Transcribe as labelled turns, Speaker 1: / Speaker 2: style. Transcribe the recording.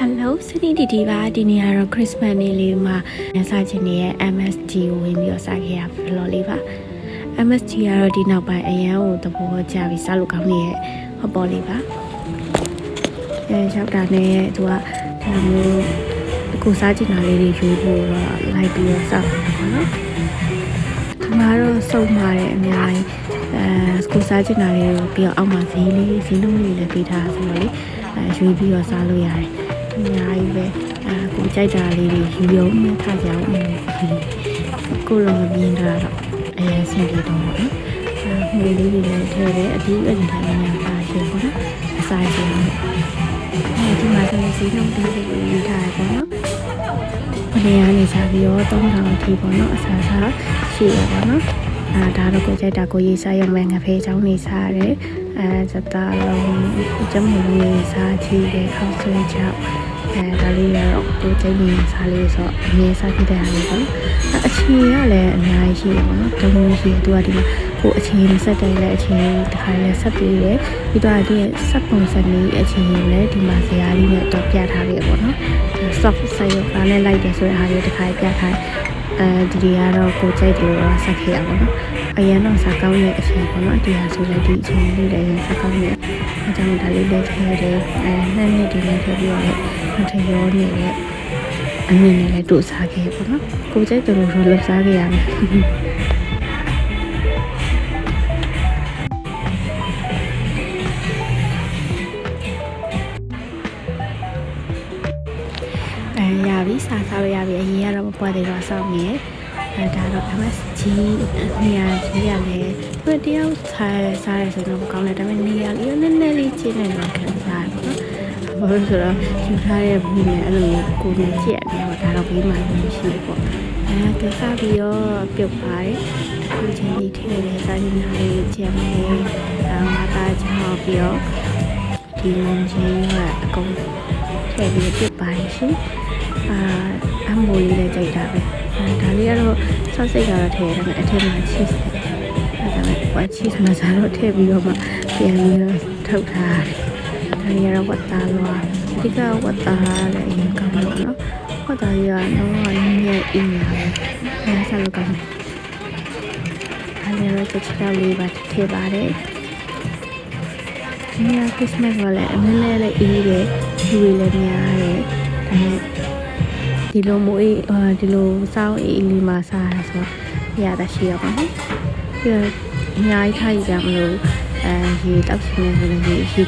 Speaker 1: Hello စနေဒီဒီပါဒီနေ့ကတော့ Christmas နေ့လေးမှာစားချင်တဲ့ MSG ကိုဝင်ပြီးတော့စားခဲ့ရဘလော်လေးပါ MSG ကတော့ဒီနောက်ပိုင်းအရန်ကိုသဘောကျပြီးစားလို့ကောင်းနေတဲ့ဟောပေါ်လေးပါရောက်တာနဲ့သူကဒါမျိုးအခုစားချင်တာလေးတွေယူဖို့တော့လိုက်ပြီးတော့စားတာပေါ့နော်ဒီမှာတော့စုံပါတယ်အများကြီးအခုစားချင်တာလေးကိုပြီးတော့အောက်မှာဈေးလုံးလေးလည်းပေးထားဆိုတော့လေရွေးပြီးတော့စားလို့ရတယ်အများကြီးပဲကိုကြိုက်တာလေးတွေယူရုံနဲ့ထားကြအောင်ကိုလုံးမပြင်းတာတော့အရင်ဆင်ပြေတော့ပေါ့နော်ငွေလေးတွေလည်းထည့်တယ်အတူအတူထိုင်နေပါရှင်ပေါ့နော်အစားရှင်ဒီမှာလည်းစီးလုံးလေးတွေယူထားရပေါ့နော်ဘယ်နေရာနေစားပြီးတော့3000အထိပေါ့နော်အစားရှိရပါတော့ဒါတော့ကိုကြိုက်တာကိုရေးစားရုံပဲငဖေးချောင်းနေစားရတယ်စတားလုံးကျမလေးစားချီတဲ့ခေါက်ဆွဲချောက်ဒါလေးကတော့ကိုကြိုက်နေစားလေးဆိုတော့အမြဲစားဖြစ်တဲ့အားလေးပေါ့အချင်းကလည်းအများကြီးရှိတယ်ပေါ့နော်တမိုးရှိသူကဒီမှာကိုအချင်းဆက်တယ်လည်းအချင်းတစ်ခါလည်းဆက်ပြီးတယ်ပြီးတော့ဒီဆက်ပုံစံလေးအချင်းလည်းဒီမှာဇာတ်လေးနဲ့တော့ပြထားခဲ့ပေါ့နော် soft ဆက်ရုပ်ကလည်းလိုက်တယ်ဆိုတဲ့အားလေးတစ်ခါပြထားဒီတွေကတော့ကိုကြိုက်တယ်တော့ဆက်ခဲ့ရပါတော့အရင်တော့စားကောင်းတဲ့အချိန်ပေါ့နော်ဒီဟာဆိုလည်းဒီအချိန်လေးလည်းစားကောင်းရဲ့အကြောင်းဒါလေးလည်းထည့်တယ်နှစ်နှစ်ဒီလည်းထည့်ပြီးတော့လည်းထည့်ရောနေတဲ့အမြင်နဲ့လည်းတို့စားခဲ့ပေါ့နော်ကိုကြိုက်တယ်လို့ဆိုလို့စားခဲ့ရမယ်ရပြီစားရပြီအရင်ကတော့မပွားသေးတော့စောင့်နေဒါတော့ MSG နေရာကြီးရလဲဘယ်တယောက်စားရဆိုတော့မကောင်းလဲဒါပေမဲ့နေရာလေးနည်းနည်းလေးချင်းနေတော့ခံစားရပါတော့ဘာလို့ဆိုတော့ယူထားတဲ့ဘူးနဲ့အဲ့လိုကိုနေကြည့်ရတယ်ဒါတော့ပြီးမှမရှိဘူးပေါ့ကစားပြီးတော့ပြုတ်ပါတယ်ဒီချင်းလေးထည့်နေစားနေလေးကျန်နေငါသားချောက်ပြီးတော့ဒီလုံးချင်းကအကုန်ထည့်ပြီးပြုတ်ပါတယ်ရှင်အမိုးလေးလည်းကြိုက်တာပဲဒါလေးကတော့ဆော့စိတ်ကတော့ထည့်ရတယ်အထက်မှာ cheese အဲဒါမဲ့ cheese မှာစားတော့ထည့်ပြီးတော့မှပြန်ပြီးတော့ထုတ်ထားတယ်ဒါလေးကတော့ဝတ်သားလွားအဓိကဝတ်သားလည်းအရင်ကောင်းလို့နော်ဝတ်သားကြီးကတော့နည်းနည်းအင်းရပဲအဲစားလို့ကောင်းတယ်ဒါလေးတော့ချက်ချောက်လေးပါထည့်ပါတယ်ဒီနေ့ Christmas ကလည်းအနည်းနည်းလေးအေးတယ်လူတွေလည်းများတယ်ဒါနဲ့ဒီလိုမိုးအေးဒီလိုစောင်းအေးလေးမှာစားရဆိုရတာရှိရပါမယ်ပြီးတော့အများကြီးထားရကြမလို့ရေတောက်ရှင်နေဆိုရင်ရေ